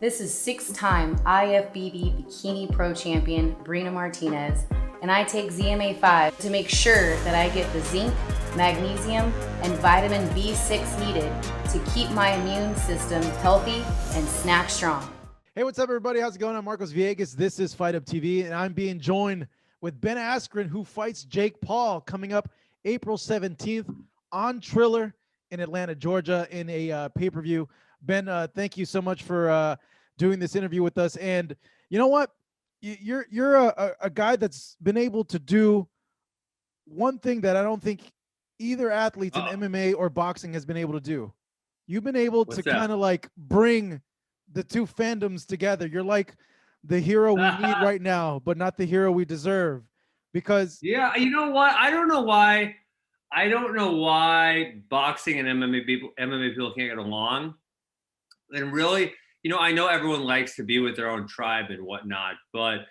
This is six-time IFBB Bikini Pro Champion Brina Martinez, and I take ZMA5 to make sure that I get the zinc, magnesium, and vitamin B6 needed to keep my immune system healthy and snack strong. Hey, what's up, everybody? How's it going? I'm Marcos Villegas. This is Fight Up TV, and I'm being joined with Ben Askren, who fights Jake Paul coming up April 17th on Triller in Atlanta, Georgia, in a pay-per-view. Ben, thank you so much for doing this interview with us. And you know what? You're a guy that's been able to do one thing that I don't think either athletes in MMA or boxing has been able to do. You've been able to kind of like bring the two fandoms together. You're like the hero we need right now, but not the hero we deserve. Because yeah, you know what? I don't know why boxing and MMA people can't get along. And really, I know everyone likes to be with their own tribe and whatnot, but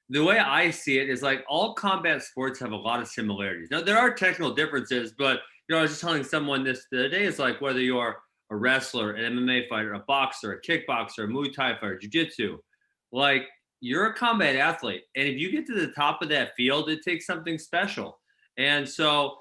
the way I see it is like all combat sports have a lot of similarities. Now there are technical differences, but I was just telling someone this the other day. It's like whether you're a wrestler, an MMA fighter, a boxer, a kickboxer, a Muay Thai fighter, jiu-jitsu, like you're a combat athlete. And if you get to the top of that field, it takes something special. And so,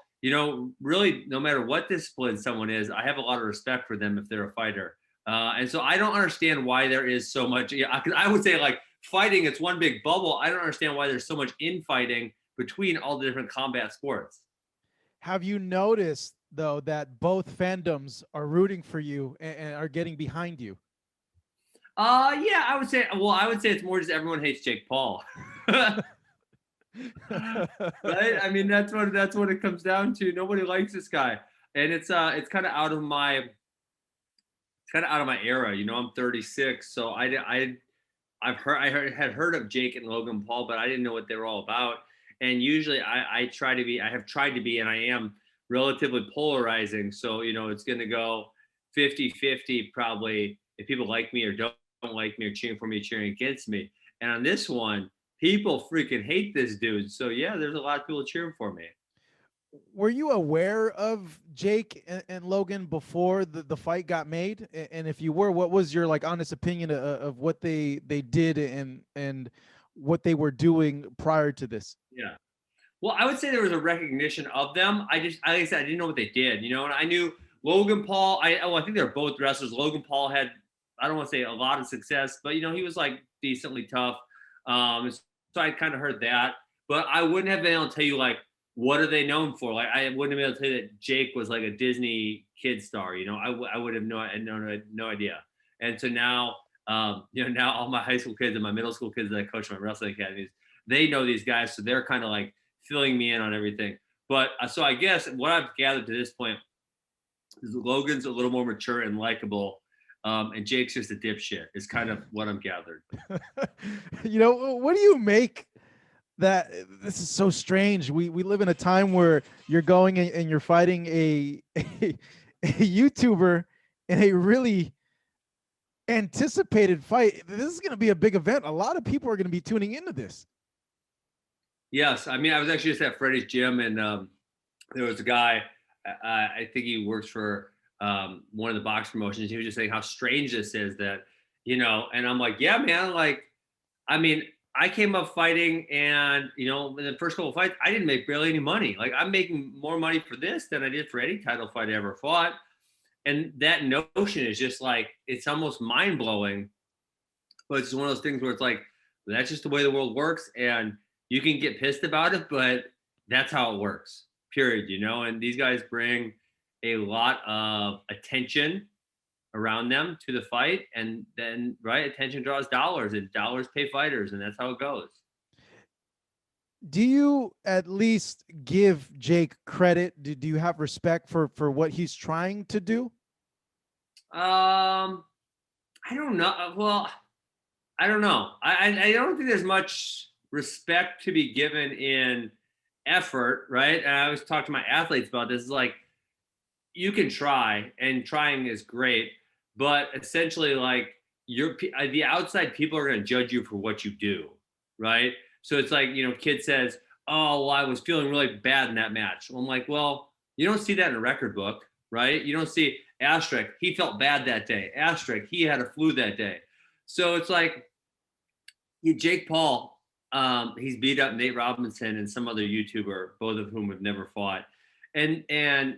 really, no matter what discipline someone is, I have a lot of respect for them if they're a fighter. And so I don't understand why there is so much. I would say like fighting, it's one big bubble. I don't understand why there's so much infighting between all the different combat sports. Have you noticed, though, that both fandoms are rooting for you and are getting behind you? Yeah, I would say it's more just everyone hates Jake Paul. Right? I mean, that's what it comes down to. Nobody likes this guy. And it's kind of out of my era. I'm 36, so I had heard of Jake and Logan Paul, but I didn't know what they were all about. And usually I have tried to be, and I am relatively polarizing. So, it's going to go 50-50 probably if people like me or don't like me or cheering for me, cheering against me. And on this one, people freaking hate this dude. So yeah, there's a lot of people cheering for me. Were you aware of Jake and Logan before the fight got made? And if you were, what was your like honest opinion of what they did and what they were doing prior to this? Yeah. Well, I would say there was a recognition of them. Like I said, I didn't know what they did, and I knew Logan Paul. I think they're both wrestlers. Logan Paul had, I don't want to say a lot of success, but he was like decently tough. So I kind of heard that, but I wouldn't have been able to tell you like what are they known for. Like I wouldn't have been able to tell you that Jake was like a Disney kid star. I would have no idea. And so now, now all my high school kids and my middle school kids that I coach my wrestling academies, they know these guys, so they're kind of like filling me in on everything. But so I guess what I've gathered to this point is Logan's a little more mature and likable. And Jake's just a dipshit is kind of what I'm gathered. What do you make that this is so strange? We live in a time where you're going and you're fighting a YouTuber in a really anticipated fight. This is going to be a big event. A lot of people are going to be tuning into this. Yes. I mean, I was actually just at Freddie's gym, and there was a guy, I think he works for one of the box promotions. He was just saying how strange this is that, and I'm like, yeah, man, like, I mean, I came up fighting and, in the first couple of fights, I didn't make barely any money. Like I'm making more money for this than I did for any title fight I ever fought. And that notion is just like, it's almost mind blowing, but it's one of those things where it's like, that's just the way the world works. And you can get pissed about it, but that's how it works, period. And these guys bring a lot of attention around them to the fight, and then attention draws dollars, and dollars pay fighters, and that's how it goes. Do you at least give Jake credit? Do you have respect for what he's trying to do? I don't know. Well, I don't know. I don't think there's much respect to be given in effort, right? And I always talk to my athletes about this. It's like you can try, and trying is great, but essentially, like the outside people are going to judge you for what you do, right? So it's like, kid says, "Oh, well, I was feeling really bad in that match." Well, I'm like, well, you don't see that in a record book, right? You don't see asterisk, he felt bad that day. Asterisk, he had a flu that day. So it's like Jake Paul, he's beat up Nate Robinson and some other YouTuber, both of whom have never fought, and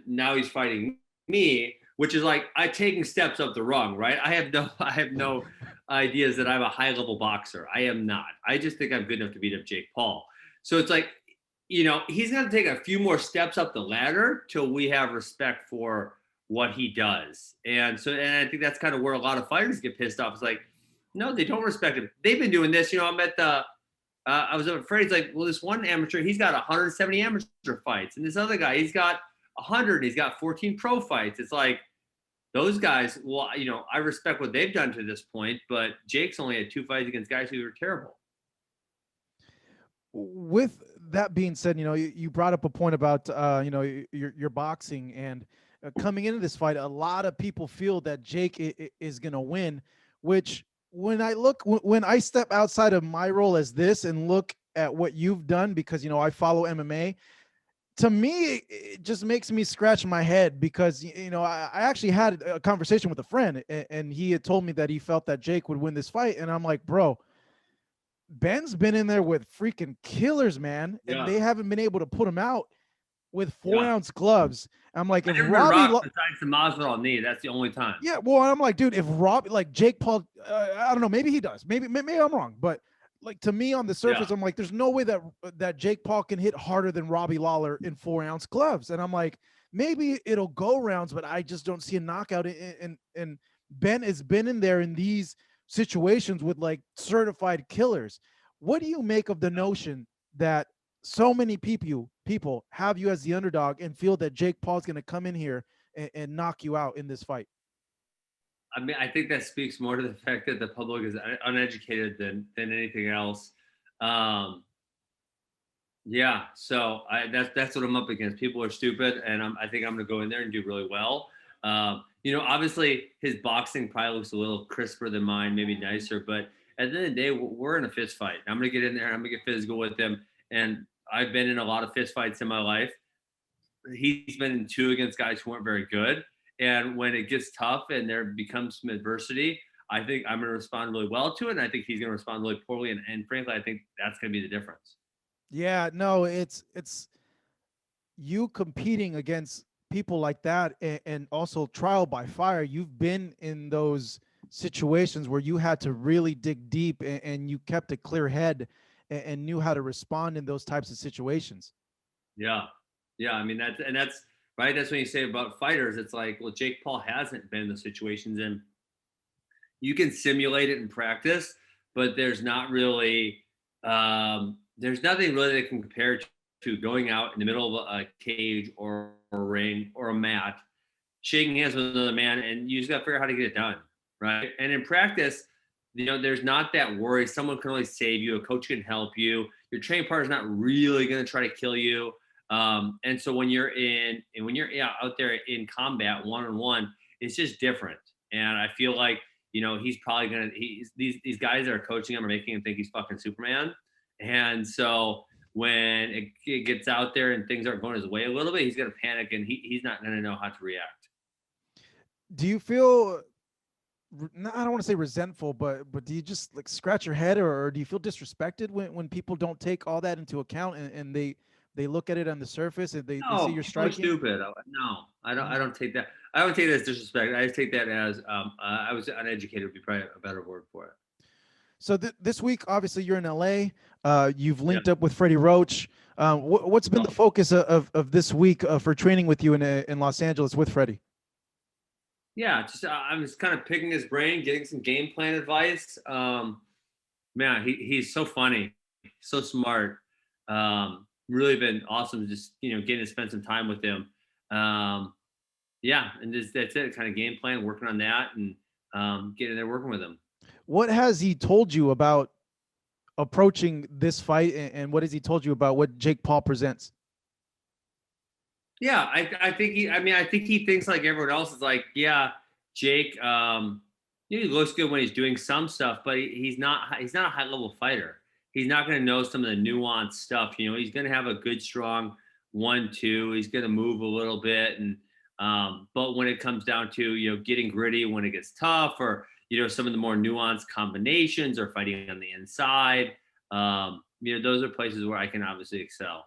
now he's fighting me, which is like I taking steps up the rung, right? I have no ideas that I'm a high level boxer. I am not. I just think I'm good enough to beat up Jake Paul. So it's like, he's going to take a few more steps up the ladder till we have respect for what he does. And I think that's kind of where a lot of fighters get pissed off. It's like, no, they don't respect him. They've been doing this. I'm at I was afraid. It's like, well, this one amateur, he's got 170 amateur fights. And this other guy, he's got 100. He's got 14 pro fights. It's like, those guys, well, I respect what they've done to this point, but Jake's only had 2 fights against guys who were terrible. With that being said, you brought up a point about, your boxing, and coming into this fight, a lot of people feel that Jake is going to win, which when I step outside of my role as this and look at what you've done, because, I follow MMA, to me, it just makes me scratch my head because, I actually had a conversation with a friend, and he had told me that he felt that Jake would win this fight. And I'm like, bro, Ben's been in there with freaking killers, man. Yeah. And they haven't been able to put him out with 4-ounce gloves. I'm like, if Robbie, besides the Masvidal knee, that's the only time. Yeah. Well, I'm like, dude, if Robbie, like Jake Paul, I don't know, maybe he does. Maybe I'm wrong, but like, to me on the surface, I'm like, there's no way that Jake Paul can hit harder than Robbie Lawler in 4-ounce gloves. And I'm like, maybe it'll go rounds, but I just don't see a knockout. And Ben has been in there in these situations with like certified killers. What do you make of the notion that so many people have you as the underdog and feel that Jake Paul's going to come in here and knock you out in this fight? I mean, I think that speaks more to the fact that the public is uneducated than anything else. Yeah, so that's what I'm up against. People are stupid, and I think I'm going to go in there and do really well. Obviously his boxing probably looks a little crisper than mine, maybe nicer, but at the end of the day, we're in a fist fight. I'm going to get in there. I'm going to get physical with him, and I've been in a lot of fist fights in my life. He's been in 2 against guys who weren't very good. And when it gets tough and there becomes some adversity, I think I'm going to respond really well to it. And I think he's going to respond really poorly. And frankly, I think that's going to be the difference. Yeah, no, it's you competing against people like that, and also trial by fire. You've been in those situations where you had to really dig deep, and you kept a clear head and knew how to respond in those types of situations. Yeah. I mean, that's right. That's when you say about fighters, it's like, well, Jake Paul hasn't been in the situations, and you can simulate it in practice, but there's not really, there's nothing really that can compare to going out in the middle of a cage or a ring or a mat, shaking hands with another man, and you just got to figure out how to get it done, right? And in practice, there's not that worry. Someone can really save you. A coach can help you. Your training partner's not really going to try to kill you. And so when you're out there in combat one-on-one, it's just different. And I feel like, he's probably these guys that are coaching him are making him think he's fucking Superman. And so when it gets out there and things aren't going his way a little bit, he's going to panic, and he's not going to know how to react. Do you feel, I don't want to say resentful, but do you just like scratch your head, or do you feel disrespected when people don't take all that into account, and they look at it on the surface and they see you're striking? Stupid. No, I don't take that. I don't take that as disrespect. I just take that as I was uneducated would be probably a better word for it. So this week, obviously, you're in LA. You've linked up with Freddie Roach. What's been the focus of this week for training with you in Los Angeles with Freddie? Yeah, I'm just kind of picking his brain, getting some game plan advice. Man, he's so funny, so smart. Really been awesome just getting to spend some time with him. And that's it, kind of game plan, working on that, and getting there working with him. What has he told you about approaching this fight, and what has he told you about what Jake Paul presents? Yeah, I think he thinks like everyone else is like, yeah, Jake, he looks good when he's doing some stuff, but he's not a high level fighter. He's not going to know some of the nuanced stuff. He's going to have a good, strong 1-2. He's going to move a little bit. And, but when it comes down to, getting gritty when it gets tough, or, some of the more nuanced combinations or fighting on the inside. Those are places where I can obviously excel.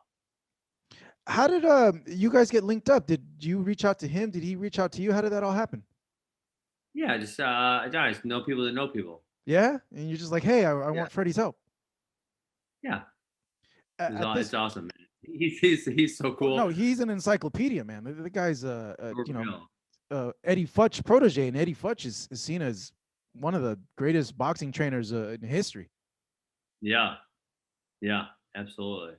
How did you guys get linked up? Did you reach out to him? Did he reach out to you? How did that all happen? Yeah, just know people that know people. Yeah, and you're just like, hey, I Yeah, want Freddie's help. yeah. At this, It's awesome, man. He's so well, no, cool. he's an encyclopedia, man. The guy's For real. Eddie Futch protege, and Eddie Futch is seen as one of the greatest boxing trainers in history. Yeah, yeah, absolutely.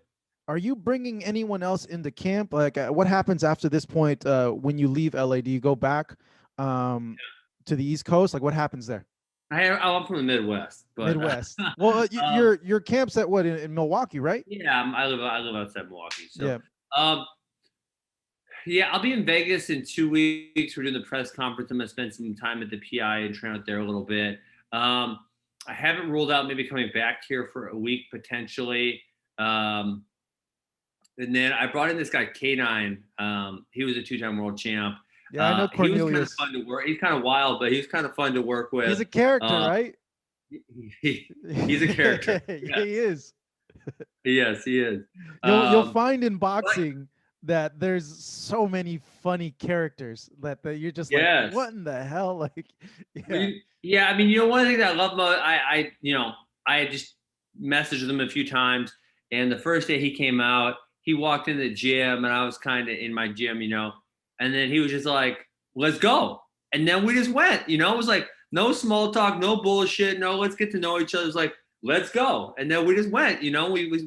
Are you bringing anyone else into camp? Like, what happens after this point when you leave LA? Do you go back to the East Coast? Like, what happens there? I'm from the Midwest, but Midwest. Well, your camp's at what in Milwaukee, right? yeah, I live outside Milwaukee. So, Yeah. Yeah, I'll be in Vegas in 2 weeks. We're doing the press conference. I'm gonna spend some time at the PI and train out there a little bit. I haven't ruled out maybe coming back here for a week potentially. And then I brought in this guy K9. He was a 2-time world champ. Yeah, I know Cornelius. He was kind of fun to work. He's kind of wild, but he's kind of fun to work with. He's a character, right? He's a character. Yeah, he is. Yes, he is. You'll find in boxing that there's so many funny characters that you're just like, what in the hell? Like, yeah. I mean, one thing that I love about I just messaged him a few times, and the first day he came out, he walked in the gym, and I was kind of in my gym, and then he was just like, "Let's go," and then we just went. It was like no small talk, no bullshit, no let's get to know each other. It's like let's go, and then we just went. We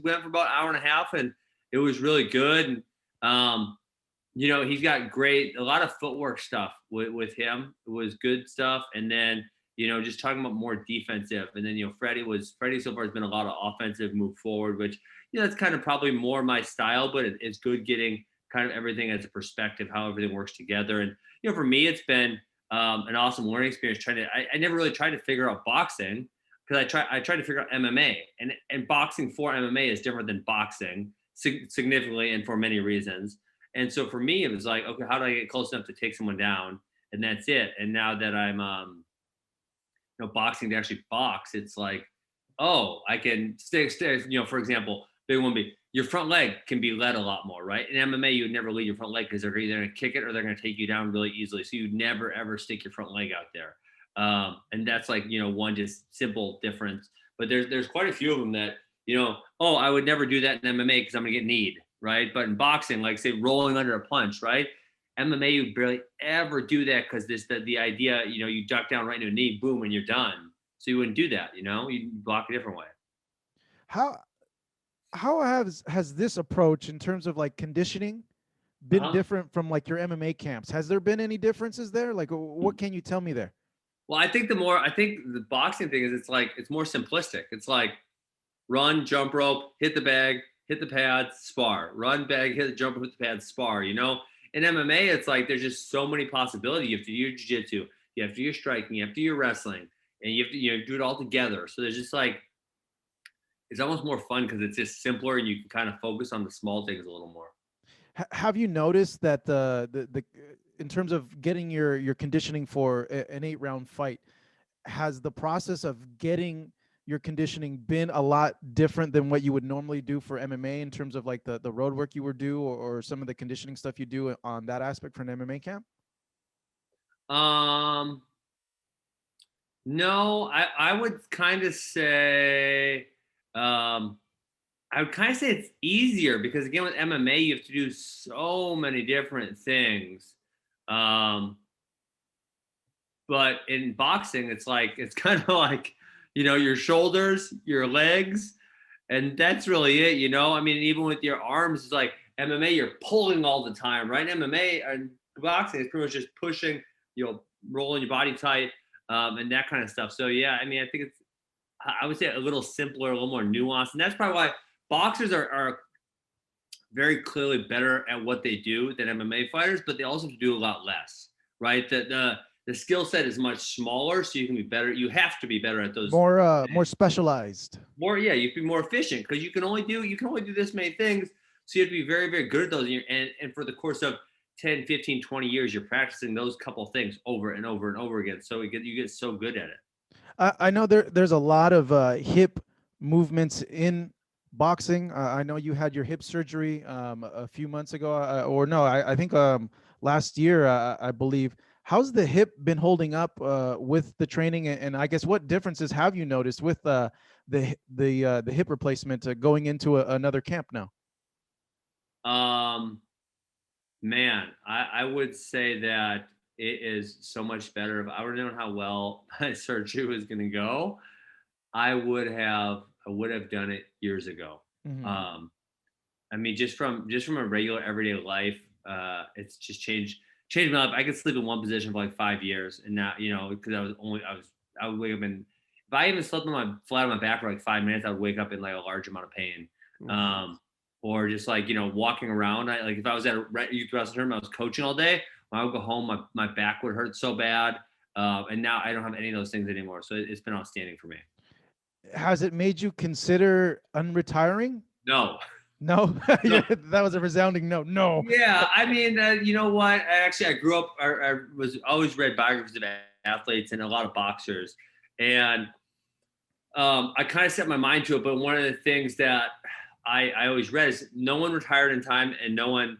went for about an hour and a half, and it was really good. And he's got a lot of footwork stuff with him. It was good stuff. And then, just talking about more defensive. And then, Freddie so far has been a lot of offensive move forward, which, that's kind of probably more my style, but it's good getting kind of everything as a perspective, how everything works together. And, for me, it's been an awesome learning experience I never really tried to figure out boxing because I tried to figure out MMA and boxing for MMA is different than boxing significantly and for many reasons. And so for me, it was like, okay, how do I get close enough to take someone down? And that's it. And now that I'm, boxing to actually box, it's like, oh, I can stay, for example, big one be your front leg can be led a lot more, right? In MMA, you would never lead your front leg because they're either going to kick it or they're going to take you down really easily. So you'd never, ever stick your front leg out there. And that's like, one just simple difference. But there's quite a few of them that, oh, I would never do that in MMA because I'm going to get kneed. Right. But in boxing, like say rolling under a punch, right? MMA, you barely ever do that because the idea, you duck down right into a knee, boom, and you're done. So you wouldn't do that, you block a different way. How has this approach in terms of like conditioning been different from like your MMA camps? Has there been any differences there? Like what can you tell me there? Well, I think the boxing thing is it's more simplistic. It's like run, jump rope, hit the bag, hit the pads, spar, run, bag, hit the jump, hit the pads, spar, In MMA, it's like there's just so many possibilities. You have to do your jiu-jitsu, you have to do your striking, you have to do your wrestling, and you have to do it all together. So there's just like, it's almost more fun because it's just simpler and you can kind of focus on the small things a little more. Have you noticed that the in terms of getting your conditioning for an 8-round fight, has the process of getting your conditioning been a lot different than what you would normally do for MMA in terms of like the road work you would do or some of the conditioning stuff you do on that aspect for an MMA camp? No, I would kind of say, it's easier because again, with MMA, you have to do so many different things. But in boxing, it's kind of like, your shoulders, your legs, and that's really it, I mean, even with your arms, it's like MMA, you're pulling all the time, right? MMA and boxing is pretty much just pushing, rolling your body tight, and that kind of stuff. So yeah, I mean, I think I would say a little simpler, a little more nuanced. And that's probably why boxers are very clearly better at what they do than MMA fighters, but they also have to do a lot less, right? The skill set is much smaller, so you can be better. You have to be better at those. More specialized. You have to be more efficient because you can only do this many things. So you have to be very, very good at those. And for the course of 10, 15, 20 years, you're practicing those couple things over and over and over again. So you get so good at it. I know there's a lot of hip movements in boxing. I know you had your hip surgery a few months ago, or no, I think last year, I believe. How's the hip been holding up with the training, and I guess what differences have you noticed with the hip replacement going into another camp now? Um, Man, I would say that it is so much better. If I would have known how well my surgery was going to go, I would have done it years ago. Hmm. Um, I mean, just from a regular everyday life, it's just changed my life. I could sleep in one position for like 5 years, and now because I would wake up and if I even slept on my flat on my back for like 5 minutes, I would wake up in like a large amount of pain. Um, or just like walking around. Like if I was at a youth wrestling tournament, I was coaching all day. When I would go home, my back would hurt so bad, and now I don't have any of those things anymore. So it's been outstanding for me. Has it made you consider unretiring? No, No, no. that was a resounding no. No. Yeah, I mean, you know what? I grew up. I was always read biographies of athletes and a lot of boxers, and I kind of set my mind to it. But one of the things that I always read is no one retired in time and no one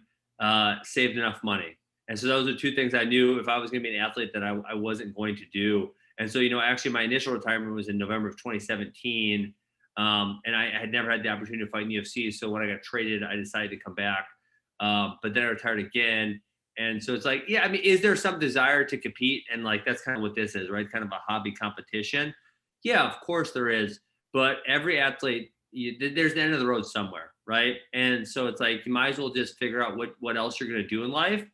saved enough money. And so those are two things I knew if I was going to be an athlete that I wasn't going to do. And so, actually my initial retirement was in November of 2017. And I had never had the opportunity to fight in the UFC. So when I got traded, I decided to come back. But then I retired again. And so it's like, yeah, I mean, is there some desire to compete? And like, that's kind of what this is, right? Kind of a hobby competition. Yeah, of course there is. But every athlete, there's the end of the road somewhere, right? And so it's like you might as well just figure out what else you're going to do in life,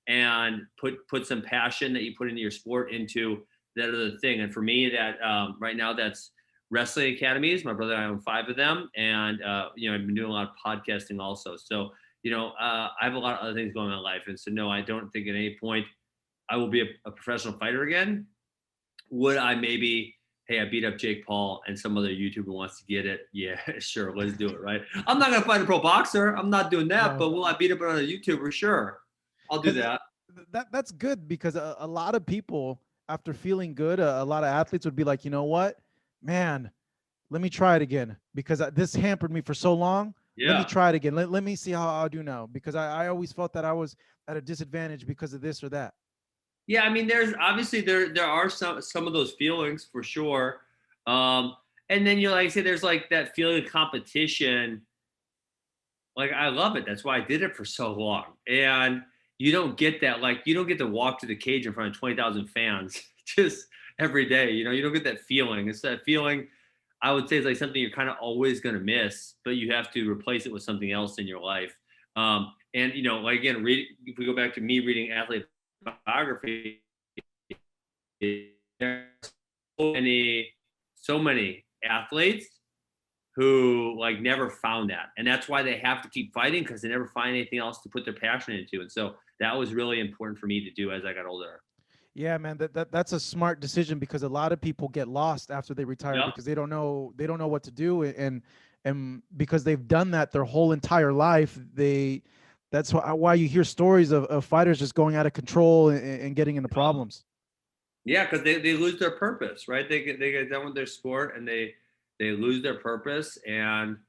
and put some passion that you put into your sport into that other thing. And for me, that right now that's wrestling academies. My brother and I own 5 of them, and I've been doing a lot of podcasting also. So I have a lot of other things going on in life, and so no, I don't think at any point I will be a professional fighter again. Would I maybe? Hey, I beat up Jake Paul and some other YouTuber wants to get it. Yeah, sure, let's do it, right? I'm not gonna fight a pro boxer. I'm not doing that, No. but will I beat up another YouTuber? Sure, I'll do 'Cause that. that's good because a lot of people, after feeling good, a lot of athletes would be like, you know what, man, let me try it again because this hampered me for so long. Let me Yeah. try it again. Let me see how I'll do now because I always felt that I was at a disadvantage because of this or that. Yeah, I mean, there's obviously there are some of those feelings for sure. Um, and then like I say, there's like that feeling of competition. Like I love it. That's why I did it for so long. And you don't get that. Like you don't get to walk to the cage in front of 20,000 fans just every day. You don't get that feeling. It's that feeling. I would say it's like something you're kind of always going to miss, but you have to replace it with something else in your life. And like again, if we go back to me reading athlete biography, there's so many athletes who like never found that, and that's why they have to keep fighting because they never find anything else to put their passion into. And so that was really important for me to do as I got older. Yeah, man, that's a smart decision because a lot of people get lost after they retire Yep. because they don't know what to do, and because they've done that their whole entire life, that's why you hear stories of fighters just going out of control and getting into problems. Yeah, because they lose their purpose, right? They get done with their sport and they lose their purpose, um,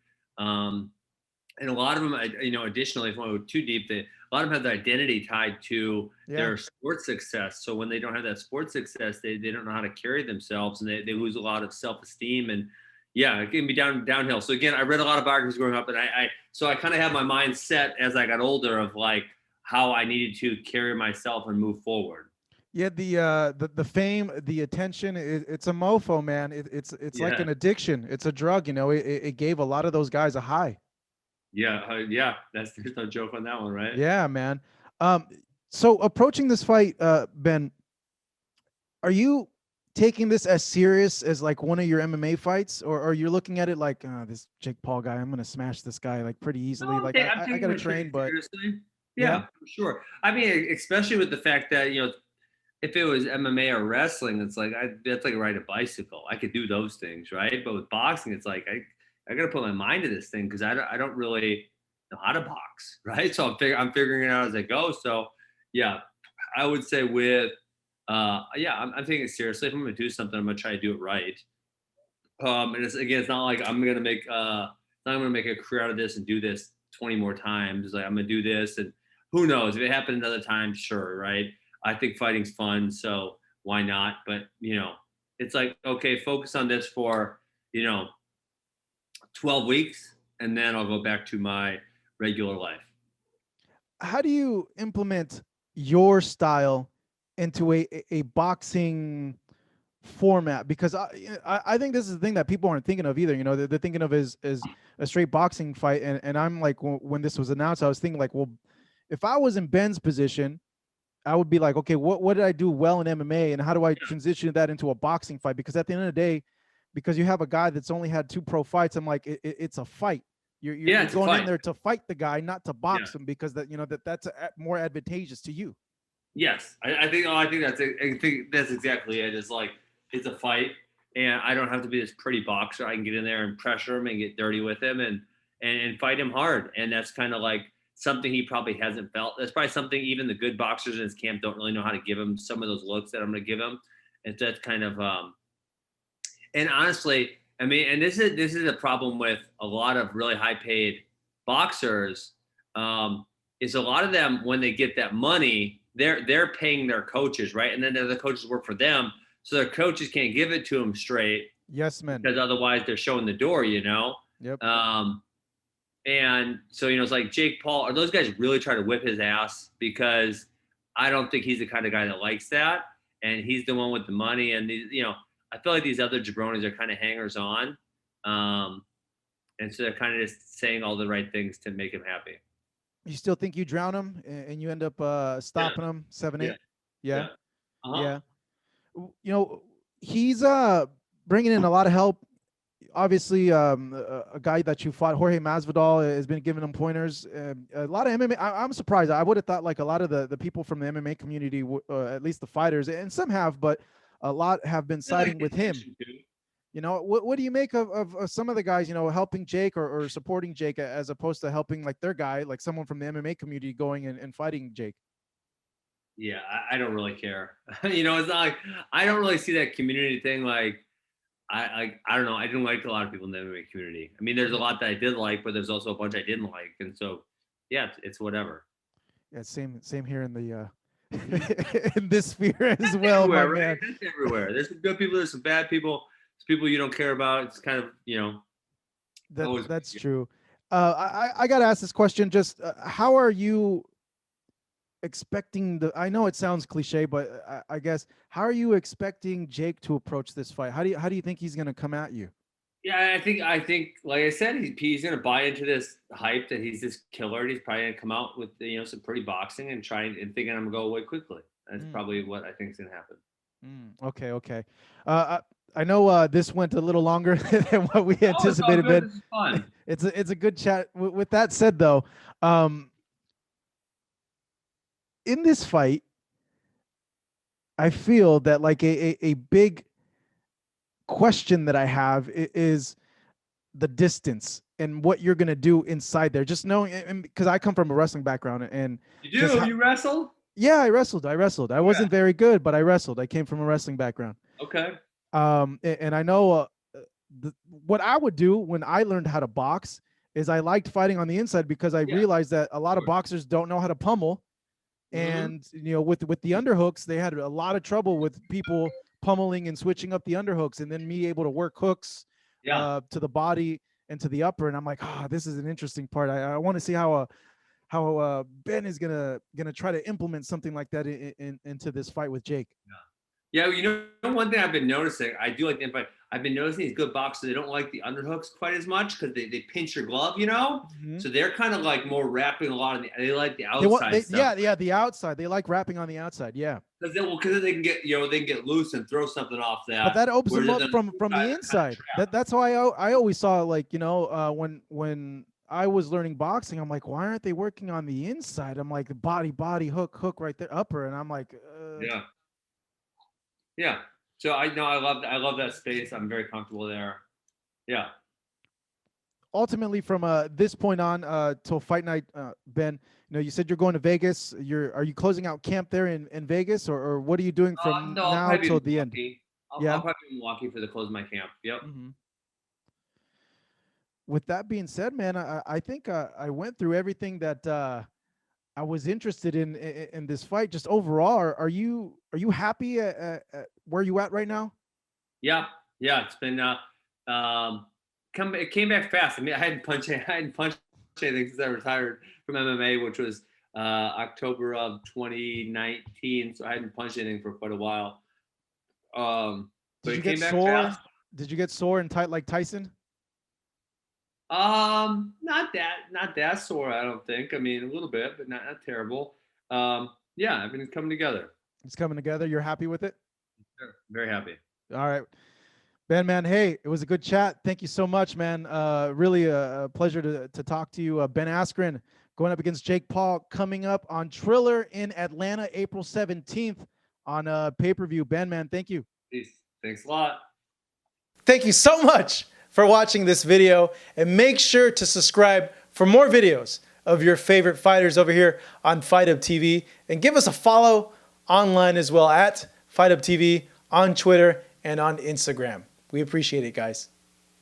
and a lot of them, additionally, if I want to go too deep, a lot of them have their identity tied to Yeah. their sports success. So when they don't have that sports success, they don't know how to carry themselves, and they lose a lot of self-esteem. And yeah, it can be downhill. So again, I read a lot of biographies growing up, and I kind of had my mind set as I got older of like how I needed to carry myself and move forward. Yeah, the fame, the attention, it's a mofo, man. It's like Yeah. an addiction. It's a drug, it gave a lot of those guys a high. Yeah, yeah. There's no joke on that one, right? Yeah, man. Um, so approaching this fight, Ben, are you taking this as serious as like one of your MMA fights, or are you looking at it like, this Jake Paul guy, I'm gonna smash this guy like pretty No, easily? Like I'm I taking gotta it pretty train, but seriously. yeah, Yeah, for sure. I mean, especially with the fact that if it was MMA or wrestling, it's like that's like riding a bicycle. I could do those things, right? But with boxing, it's like I got to put my mind to this thing because I don't really know how to box, right? So I'm figuring it out as I go. So Yeah, I would say with, yeah, I'm taking it seriously. If I'm gonna do something, I'm gonna try to do it right. And it's again, it's not like I'm gonna make a career out of this and do this 20 more times. It's like I'm gonna do this, and who knows if it happened another time, sure, right? I think fighting's fun, so why not? But it's like okay, focus on this for you know 12 weeks, and then I'll go back to my regular life. How do you implement your style into a boxing format? Because I think this is the thing that people aren't thinking of either. They're thinking of as a straight boxing fight, and I'm like, when this was announced, I was thinking like, well, if I was in Ben's position, I would be like, okay, what did I do well in MMA, and how do I transition that into a boxing fight? Because at the end of the day, because you have a guy that's only had 2 pro fights, I'm like, it's a fight. You're It's a going in fight. there to fight the guy, not to Yeah. box him, because that's more advantageous to you. Yes, I think that's exactly it. It's like it's a fight, and I don't have to be this pretty boxer. I can get in there and pressure him and get dirty with him and fight him hard. And that's kind of like something he probably hasn't felt. That's probably something even the good boxers in his camp don't really know how to give him some of those looks that I'm going to give him. And that's kind of and honestly, I mean, and this is a problem with a lot of really high paid boxers. Is a lot of them when they get that money, they're paying their coaches, right? And then the coaches work for them, so their coaches can't give it to them straight. Yes, man. Because otherwise they're showing the door, Yep. And so it's like Jake Paul. Are those guys really try to whip his ass? Because I don't think he's the kind of guy that likes that, and he's the one with the money. And I feel like these other jabronis are kind of hangers on, and so they're kind of just saying all the right things to make him happy. You still think you drown him and you end up stopping him 7-8? Yeah. Uh-huh. Yeah. He's bringing in a lot of help. Obviously, a guy that you fought, Jorge Masvidal, has been giving him pointers. A lot of MMA. I'm surprised. I would have thought like a lot of the people from the MMA community, at least the fighters, and some have, but a lot have been siding with him. What do you make of some of the guys, helping Jake or supporting Jake as opposed to helping like their guy, like someone from the MMA community going and fighting Jake? Yeah, I don't really care. It's not like I don't really see that community thing. Like, I don't know. I didn't like a lot of people in the MMA community. I mean, there's a lot that I did like, but there's also a bunch I didn't like, and so yeah, it's whatever. Yeah, same here in the in this sphere as well, my Everywhere, man. right? That's everywhere. There's some good people. There's some bad people. There's people you don't care about. It's kind of That's true. I got to ask this question. Just how are you expecting I know it sounds cliche, but I guess how are you expecting Jake to approach this fight? How do you think he's going to come at you? Yeah, I think, like I said, he's going to buy into this hype that he's this killer. He's probably going to come out with some pretty boxing and thinking I'm going to go away quickly. That's probably what I think is going to happen. Okay. I know this went a little longer than what we anticipated, but it's fun. It's a good chat. With that said, though, in this fight, I feel that like a big question that I have is the distance and what you're gonna do inside there. Just knowing, and because I come from a wrestling background, and you wrestled? Yeah, I wrestled. I wasn't very good, but I wrestled. I came from a wrestling background. Okay. And I know what I would do when I learned how to box is I liked fighting on the inside because I realized that a lot of boxers don't know how to pummel. And with the underhooks, they had a lot of trouble with people pummeling and switching up the underhooks, and then me able to work hooks to the body and to the upper. And I'm like, this is an interesting part. I want to see how Ben is gonna try to implement something like that into this fight with Jake. Yeah, one thing I've been noticing, I do like the fight. I've been noticing these good boxers, they don't like the underhooks quite as much because they pinch your glove, So they're kind of like more wrapping a lot of they like the outside stuff. Yeah, the outside. They like wrapping on the outside. Yeah. Because then they can get they can get loose and throw something off that. But that opens them up from the inside. That's why I always saw when I was learning boxing, I'm like, why aren't they working on the inside? I'm like, body hook right there, upper, and I'm like, yeah. So I love that space. I'm very comfortable there. Yeah. ultimately from this point on till fight night, Ben, you said you're going to Vegas. Are you closing out camp there in Vegas, or what are you doing from No, I'll now probably be till in the end? Milwaukee. Yeah. I'll probably be in Milwaukee for the close of my camp. Yep. Hmm. With that being said, man, I think I went through everything that I was interested in this fight. Just overall, are you happy at where you at right now? Yeah, yeah. It's been it came back fast. I mean, I hadn't punched anything since I retired from MMA, which was October of 2019. So I hadn't punched anything for quite a while. Did But you it get came back sore? fast. Did you get sore and tight like Tyson? Not that sore. I don't think. I mean, a little bit, but not terrible. Yeah, everything's coming together. It's coming together. You're happy with it? Sure. Very happy. All right. Ben, man, hey, it was a good chat. Thank you so much, man. Really a pleasure to talk to you. Ben Askren going up against Jake Paul, coming up on Triller in Atlanta, April 17th on pay-per-view. Ben, man, thank you. Peace. Thanks a lot. Thank you so much for watching this video, and make sure to subscribe for more videos of your favorite fighters over here on Fight Up TV, and give us a follow online as well at Fight Up TV on Twitter and on Instagram. We appreciate it, guys.